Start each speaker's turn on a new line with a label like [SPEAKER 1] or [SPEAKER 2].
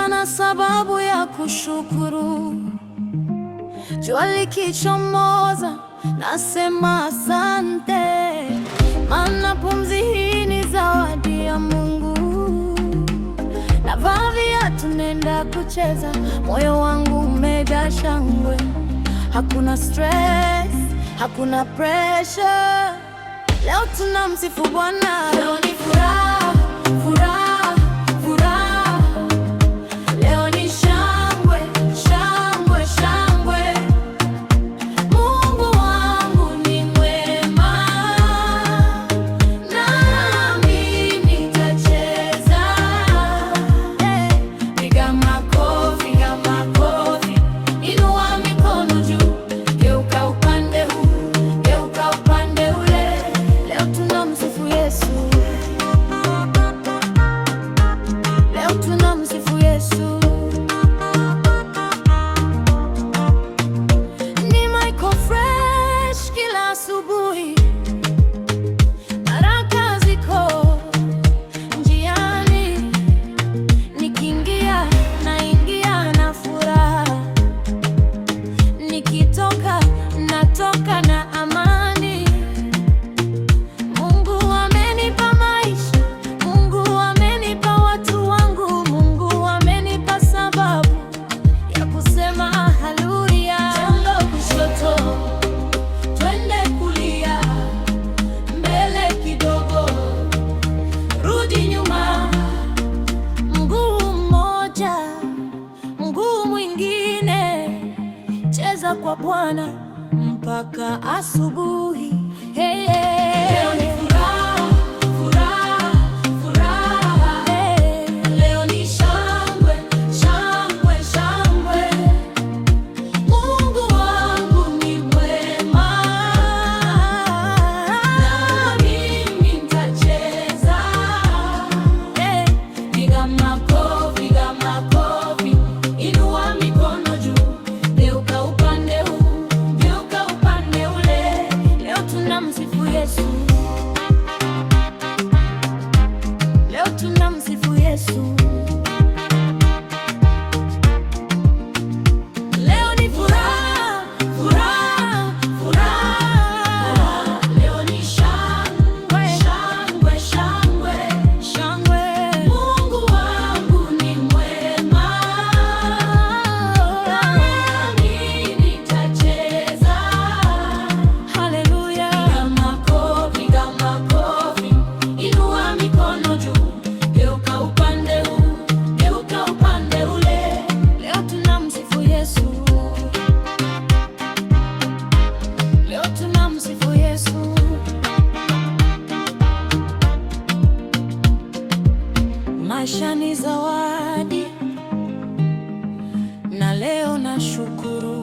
[SPEAKER 1] Na sababu ya kushukuru. Jua likichomoza nasema asante, maana pumzi hii ni zawadi ya Mungu. Navaa viatu nenda kucheza, moyo wangu umejaa shangwe. Hakuna stress, hakuna pressure. Leo tunamsifu Bwana, leo ni furaha, furaha. Kwa Bwana mpaka asubuhi. Hey, hey. Leo ni furaha, furaha, furaha. Hey. Leo ni shangwe, shangwe, shangwe. Mungu wangu ni mwema, na mimi nitacheza. Hey. Piga makofi, piga makofi, inua mikono juu. Tunamsifu Yesu, leo tunamsifu Yesu. Leo ni furaha, furaha, furaha. Leo ni shangwe, shangwe, shangwe, shangwe. Mungu wangu ni mwema, nami nitacheza. Haleluya. Maisha ni zawadi, na leo nashukuru.